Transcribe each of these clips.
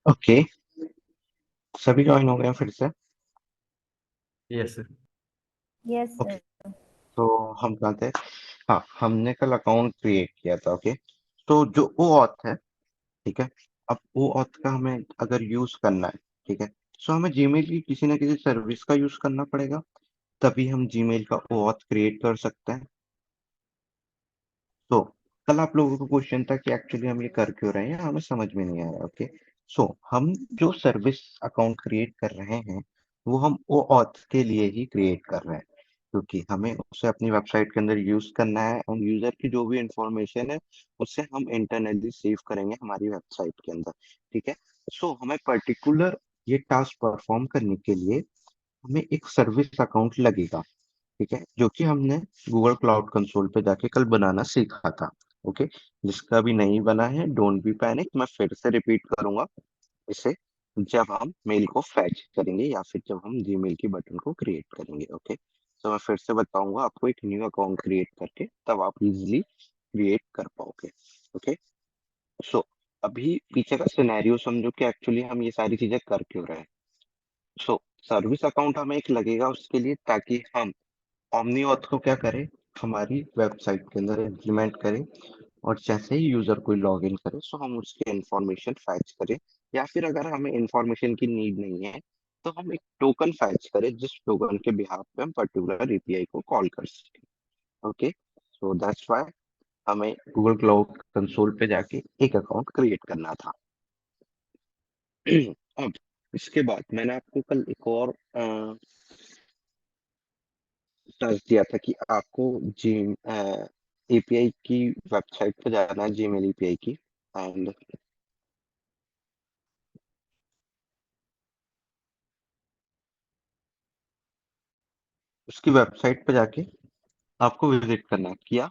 Okay, सभी join हो गए हैं फिर से। Yes sir. Yes okay, sir. तो हम जानते हैं। हाँ, हमने कल अकाउंट क्रिएट किया था। ओके, तो जो वो ऑथ है, ठीक है। अब वो ऑथ का हमें अगर यूज करना है, ठीक है, सो हमें जीमेल की किसी ना किसी सर्विस का यूज करना पड़ेगा, तभी हम जीमेल का वो ऑथ क्रिएट कर सकते हैं। तो कल आप लोगों को क्वेश्चन था कि एक्चुअली हम ये कर क्यों रहे हैं, हमें समझ में नहीं आया। ओके, सो हम जो सर्विस अकाउंट क्रिएट कर रहे हैं, वो हम ओ ऑथ के लिए ही क्रिएट कर रहे हैं, क्योंकि हमें उसे अपनी वेबसाइट के अंदर यूज करना है और यूजर की जो भी इंफॉर्मेशन है उसे हम इंटरनली सेव करेंगे हमारी वेबसाइट के अंदर। ठीक है, सो हमें पर्टिकुलर ये टास्क परफॉर्म करने के लिए हमें एक सर्विस अकाउंट लगेगा, ठीक है, जो कि हमने गूगल क्लाउड कंसोल पे जाके कल बनाना सीखा था। ओके, जिसका भी नहीं बना है, डोंट बी पैनिक, मैं फिर से रिपीट करूंगा इसे जब हम मेल को फैच करेंगे या फिर जब हम जीमेल की बटन को क्रिएट करेंगे। ओके, तो मैं फिर से बताऊंगा आपको एक न्यू अकाउंट क्रिएट करके, तब आप इजीली क्रिएट कर पाओगे। ओके, सो अभी पीछे का सिनेरियो समझो कि एक्चुअली हम ये सारी चीजें कर क्यों रहे हैं। सो सर्विस अकाउंट हमें एक लगेगा उसके लिए, ताकि हम ओमनीऑथ को क्या करें, हमारी वेबसाइट के अंदर इम्प्लीमेंट करें, और जैसे ही यूजर कोई लॉग इन करे सो हम उसकी इंफॉर्मेशन फैच करें, या फिर अगर हमें इंफॉर्मेशन की नीड नहीं है तो हम एक टोकन फैच करें जिस टोकन के बिहाफ पे हम पर्टिकुलर एपीआई को कॉल कर सकें। ओके, सो दैट्स व्हाई हमें गूगल क्लाउड कंसोल पे जाके एक अकाउंट क्रिएट करना था। अब इसके बाद मैंने आपको कल एक और टास्क दिया था कि आपको जी एपीआई की वेबसाइट पे जाना है, जीमेल एपीआई की, एंड उसकी वेबसाइट पे जाके आपको विजिट करना है। किया?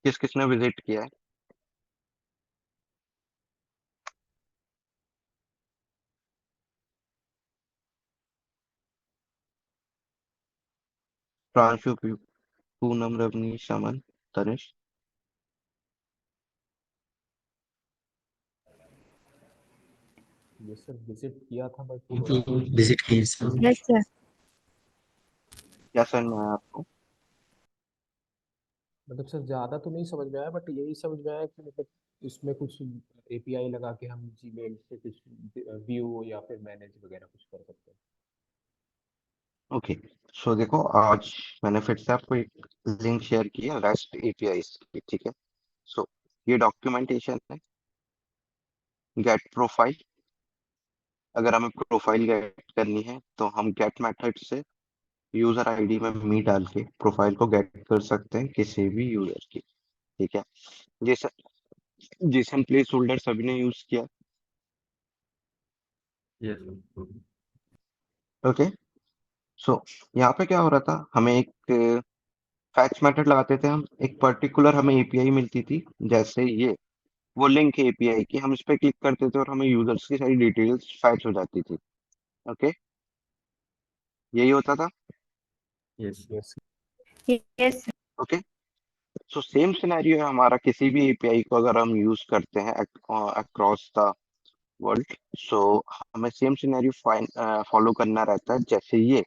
किस किसने विजिट किया है? प्रांशु, पूनम, रवनी, शमन, तनिष। यस सर, विजिट किया था बट विजिट किए सर। Yes sir. क्या समझ में आया आपको? मतलब सर ज़्यादा तो नहीं समझ में आया, बट यही समझ में आया कि मतलब इसमें कुछ एपीआई लगा के हम जीमेल से कुछ व्यू या फिर मैनेज वगैरह कुछ कर सकते हैं। ओके, सो देखो, आज मैंने फिर से आपको एक लिंक शेयर किया रेस्ट एपीआई की, ठीक है। सो ये डॉक्यूमेंटेशन है, गेट प्रोफाइल। अगर हमें प्रोफाइल गेट करनी है तो हम गेट मेथड से यूजर आईडी में मी डाल के प्रोफाइल को गेट कर सकते हैं किसी भी यूजर की। ठीक है, जैसे जेसन प्लेस होल्डर सभी ने यूज किया। Yes sir. ओके, सो यहाँ पे क्या हो रहा था, हमें एक फैच मेथड लगाते थे हम, एक पर्टिकुलर हमें एपीआई मिलती थी, जैसे ये वो लिंक है एपीआई की, हम इस पे क्लिक करते थे और हमें यूजर्स की सारी डिटेल्स फैच हो जाती थी। ओके, यही होता था। Yes yes. Yes okay, so same scenario है हमारा, किसी भी एपीआई को अगर हम यूज करते हैं अक्रॉस द वर्ल्ड, सो हमें सेम सिनेरियो फॉलो करना रहता है। जैसे ये,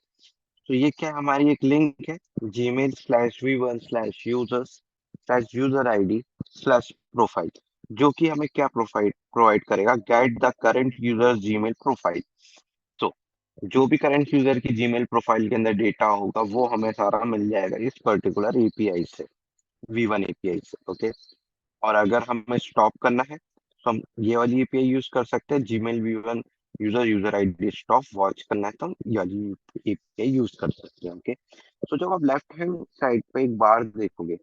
तो ये क्या है, हमारी एक लिंक है, gmail/v1/user/user id/प्रोफाइल, जो कि हमें क्या प्रोफाइल प्रोवाइड करेगा, get the current user Gmail profile. तो जो भी करंट यूजर की जीमेल प्रोफाइल के अंदर डेटा होगा वो हमें सारा मिल जाएगा इस पर्टिकुलर एपीआई से, V1 एपीआई से। ओके, और अगर हमें स्टॉप करना है तो हम ये वाली एपीआई यूज कर सकते हैं, Gmail V1 user user ID stop watch करना है तो हम ये वाली एपीआई यूज कर सकते हैं। ओके, तो जब आप लेफ्ट हैंड साइड पे एक बार देखोगे,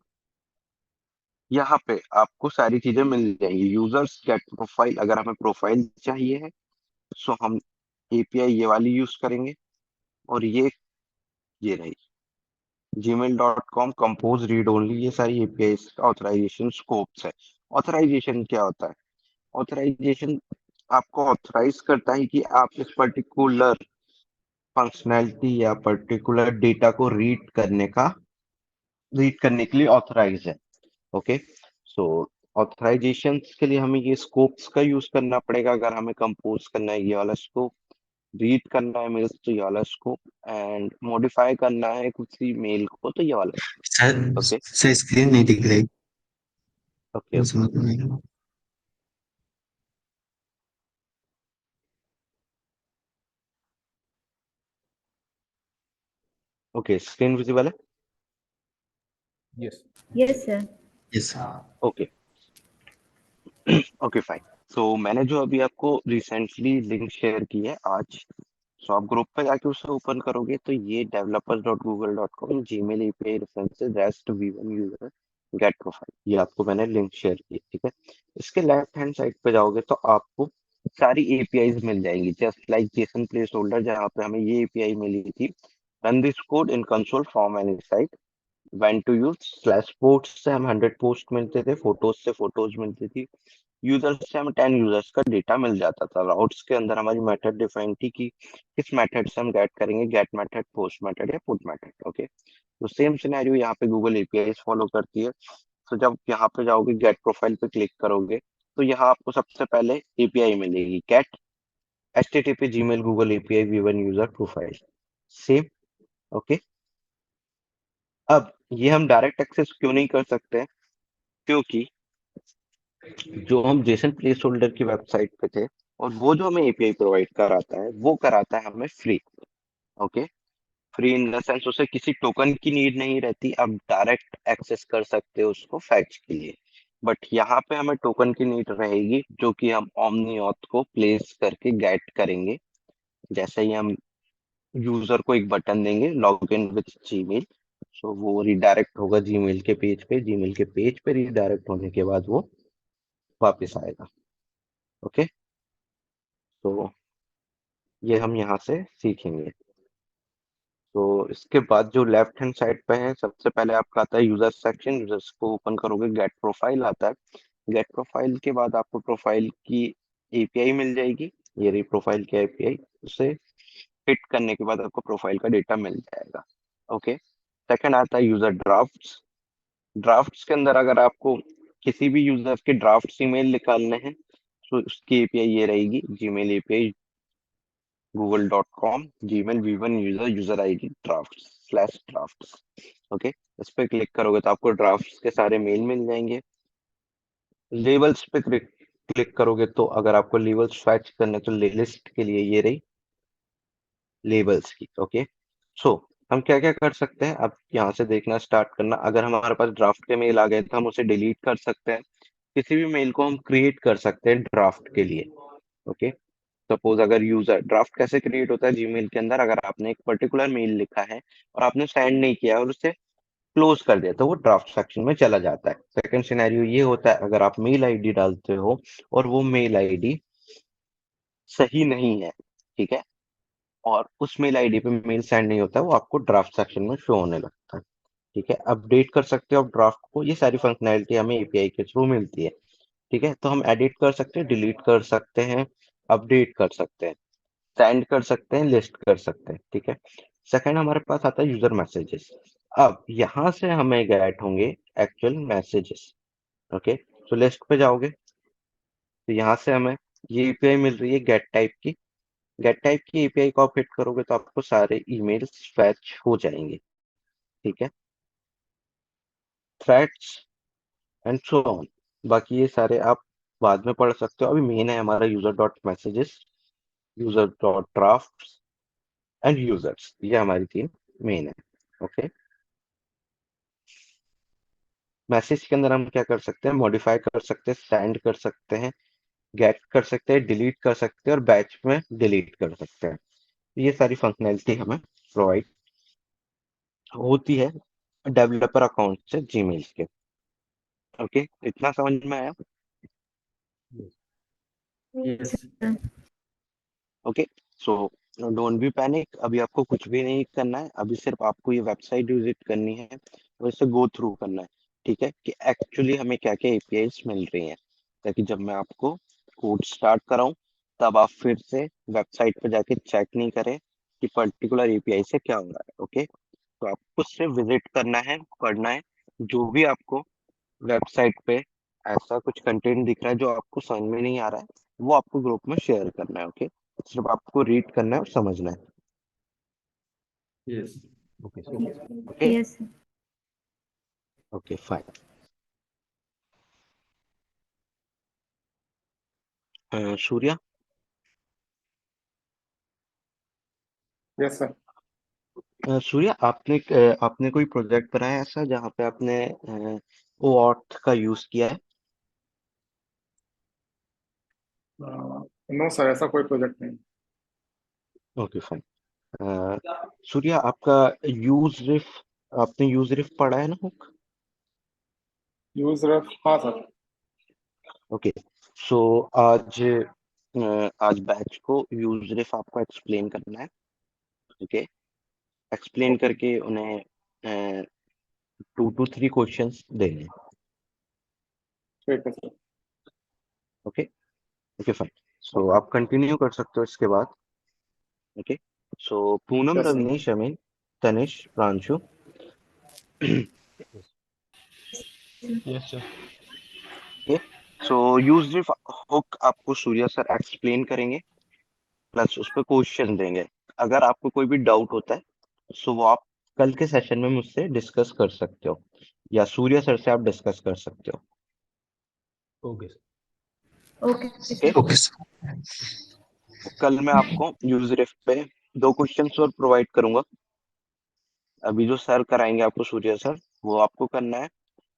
यहाँ पे आपको सारी चीजें मिल जाएंगी। यूजर्स गेट प्रोफाइल, अगर हमें प्रोफाइल चाहिए है सो हम एपीआई ये वाली यूज करेंगे, और ये रही gmail.com कंपोज रीड ओनली, ये सारी एपीआई का ऑथराइजेशन स्कोप्स है। ऑथराइजेशन क्या होता है? ऑथराइजेशन आपको ऑथराइज करता है कि आप इस पर्टिकुलर फंक्शनैलिटी या पर्टिकुलर डेटा को रीड करने का रीड करने के लिए ऑथराइज है। ओके, सो ऑथराइजेशन के लिए हमें ये स्कोप्स का यूज करना पड़ेगा। अगर हमें कंपोज करना है ये वाला स्कोप, रीड करना है मेल्स तो ये वाला स्कोप, एंड मॉडिफाई करना है किसी मेल को तो ये वाला। सर ओके सर स्क्रीन नहीं दिख रही। ओके ओके समझ में नहीं आ रहा। ओके, स्क्रीन विजिबल है? Yes. Yes, sir. Yes okay okay fine. So मैंने जो अभी आपको रिसेंटली लिंक शेयर की है आज, सो आप ग्रुप पे जाके उसे ओपन करोगे तो ये developers.google.com Gmail API references rest v one user get profile, ये आपको मैंने लिंक शेयर की, ठीक है। इसके लेफ्ट हैंड साइड पे जाओगे तो आपको सारी एपीआईज मिल जाएंगी, just like JSON place holder जहाँ पे हमें ये एपीआई मिली थी। Run this code in console from any site, when to use slash post से हम 100 पोस्ट मिलते थे, फोटोज से फोटोज मिलती थी, यूजर्स से हमें 10 यूजर्स का डेटा मिल जाता था। राउट्स के अंदर हमारी मेथड डिफाइन थी कि किस मेथड से हम गेट करेंगे, गेट मेथड, पोस्ट मेथड या पुट मेथड। ओके, तो सेम सिनेरियो यहाँ पे गूगल एपीआई फॉलो करती है। तो जब यहाँ पे जाओगे गेट प्रोफाइल पे क्लिक करोगे तो यहाँ आपको सबसे पहले एपीआई मिलेगी get http Gmail Google API v one user profile same. Okay, अब ये हम डायरेक्ट एक्सेस क्यों नहीं कर सकते? क्योंकि जो हम जेसन प्लेस होल्डर की वेबसाइट पे थे और वो जो हमें एपीआई प्रोवाइड कराता है वो कराता है हमें free. Okay, free in the sense उसे किसी टोकन की नीड नहीं रहती, आप डायरेक्ट एक्सेस कर सकते हो उसको फैच के लिए। बट यहाँ पे हमें टोकन की नीड रहेगी जो कि हम ओमनी ऑथ को प्लेस करके गेट करेंगे। जैसे ही हम यूजर को एक बटन देंगे लॉग इन विथ जीमेल, सो वो रिडायरेक्ट होगा जीमेल के पेज पे, जीमेल के पेज पे रिडायरेक्ट होने के बाद वो वापस आएगा। ओके, तो ये हम यहाँ से सीखेंगे। तो इसके बाद जो लेफ्ट हैंड साइड पे है सबसे पहले आपका आता है यूजर सेक्शन, यूजर्स को ओपन करोगे गेट प्रोफाइल आता है। गेट प्रोफाइल के बाद आपको प्रोफाइल की एपीआई मिल जाएगी, ये रही प्रोफाइल की एपीआई, उसे हिट करने के बाद आपको प्रोफाइल का डेटा मिल जाएगा। ओके, सेकंड आता है यूजर ड्राफ्ट्स। ड्राफ्ट्स के अंदर अगर आपको किसी भी यूजर के ड्राफ्ट ईमेल निकालने हैं तो उसकी एपीआई ये रहेगी Gmail API google.com Gmail V1 user user ID draft slash draft. Okay, इस पे क्लिक करोगे तो आपको ड्राफ्ट्स के सारे मेल मिल जाएंगे। लेबल्स पे क्लिक क्लिक करोगे तो अगर आपको लेबल्स फैच करने तो लिस्ट के लिए ये रही लेबल्स की। ओके, सो हम क्या क्या कर सकते हैं अब यहाँ से देखना स्टार्ट करना। अगर हमारे पास ड्राफ्ट के मेल आ गए तो हम उसे डिलीट कर सकते हैं, किसी भी मेल को हम क्रिएट कर सकते हैं ड्राफ्ट के लिए। ओके, सपोज अगर यूजर ड्राफ्ट कैसे क्रिएट होता है जीमेल के अंदर, अगर आपने एक पर्टिकुलर मेल लिखा है और आपने सेंड नहीं किया और उसे क्लोज कर दिया तो वो ड्राफ्ट सेक्शन में चला जाता है। सेकंड सिनेरियो ये होता है अगर आप मेल आईडी डालते हो और वो मेल आईडी सही नहीं है, ठीक है, और उस मेल आईडी पे मेल सेंड नहीं होता, वो आपको ड्राफ्ट सेक्शन में शो होने लगता है। ठीक है, अपडेट कर सकते हो आप ड्राफ्ट को, ये सारी फंक्शनैलिटी हमें एपीआई के थ्रू मिलती है। ठीक है, तो हम एडिट कर सकते हैं, डिलीट कर सकते हैं, अपडेट कर सकते हैं, सेंड कर सकते हैं, लिस्ट कर सकते हैं। ठीक है, सेकंड हमारे पास आता है यूजर मैसेजेस। अब यहाँ से हमें गेट होंगे एक्चुअल मैसेजेस। ओके, तो लिस्ट पे जाओगे तो यहाँ से हमें ये एपीआई मिल रही है गेट टाइप की। गेट टाइप की एपीआई को आप हिट करोगे तो आपको सारे ईमेल्स फैच हो जाएंगे। ठीक है, थ्रेड्स एंड सो ऑन, बाकी ये सारे आप बाद में पढ़ सकते हो। अभी मेन है हमारा user dot messages, user dot draft and users, ये हमारी तीन मेन है। ओके, मैसेज के अंदर हम क्या कर सकते हैं, मॉडिफाई कर सकते हैं, सेंड कर सकते हैं, गेट कर सकते हैं, डिलीट कर सकते हैं और बैच में डिलीट कर सकते हैं। ये सारी फंक्शनैलिटी हमें प्रोवाइड होती है डेवलपर अकाउंट से जीमेल के। ओके, इतना समझ में आया? Yes, yes sir. Okay, so don't be panic, अभी आपको कुछ भी नहीं करना है, अभी सिर्फ आपको ये वेबसाइट विजिट करनी है और इसे गो थ्रू करना है। ठीक है, कि एक्चुअली हमें क्या क्या एपीआईज मिल रही हैं, ताकि जब मैं आपको कोड स्टार्ट कराऊं तब आप फिर से वेबसाइट पर जाके चेक नहीं करें कि पर्टिकुलर एपीआई से क्या हो रहा है। ओके, तो आपको सिर्फ विजिट करना है, पढ़ना है। जो भी आपको वेबसाइट पे ऐसा कुछ कंटेंट दिख रहा है जो आपको समझ में नहीं आ रहा है, वो आपको ग्रुप में शेयर करना है। ओके, सिर्फ आपको रीड करना है और समझना है। Yes. Okay sir. Okay Yes, sir. Okay fine. Surya, yes sir. Surya, आपने कोई प्रोजेक्ट बनाया है ऐसा जहाँ पे आपने OAuth का यूज किया है? नो सर, ऐसा कोई प्रोजेक्ट नहीं। Okay fine. सूर्या, आपका यूजरिफ आपने यूजरिफ पढ़ा है ना हुक? यूज रफ, हाँ सर। ओके, सो आज बैच को यूजरिफ आपको एक्सप्लेन करना है। ओके, एक्सप्लेन ओके, करके उन्हें 2 to 3 क्वेश्चंस देने। ठीक है sir. Okay okay fine. So okay, आप कंटिन्यू कर सकते हो इसके बाद। Okay, so Poonam, yes sir. Ravnish, Amin, Tanish, Pranshu. Yes sir. Okay, so useRef hook आपको सूर्या सर एक्सप्लेन करेंगे, प्लस उस पर क्वेश्चन देंगे। अगर आपको कोई भी डाउट होता है सो वो आप कल के सेशन में मुझसे डिस्कस कर सकते हो, या सूर्या सर से आप डिस्कस कर सकते हो। Okay sir. Okay, okay, sir. Okay, sir. कल मैं आपको यूजरिफ पे 2 क्वेश्चंस और प्रोवाइड करूंगा। अभी जो सर कराएंगे आपको, सूर्या सर, वो आपको करना है,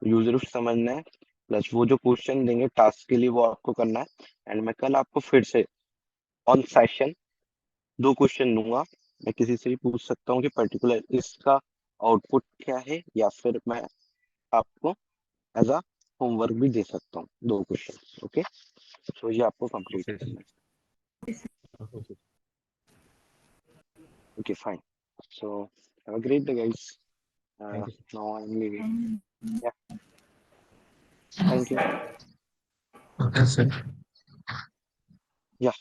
यूजरिफ समझना है, प्लस वो जो क्वेश्चन देंगे टास्क के लिए वो आपको करना है। एंड मैं कल आपको फिर से ऑन सेशन 2 क्वेश्चन दूंगा। मैं किसी से भी पूछ सकता हूँ कि पर्टिकुलर इसका आउटपुट क्या है, या फिर मैं आपको एज अ होमवर्क भी दे सकता हूँ 2 क्वेश्चन। ओके, सो ये आपको कंप्लीट ओके करना है। Okay. Okay fine, so have a great day guys. Thank you. Now I am leaving. And या, थैंक यू। Okay, sir. या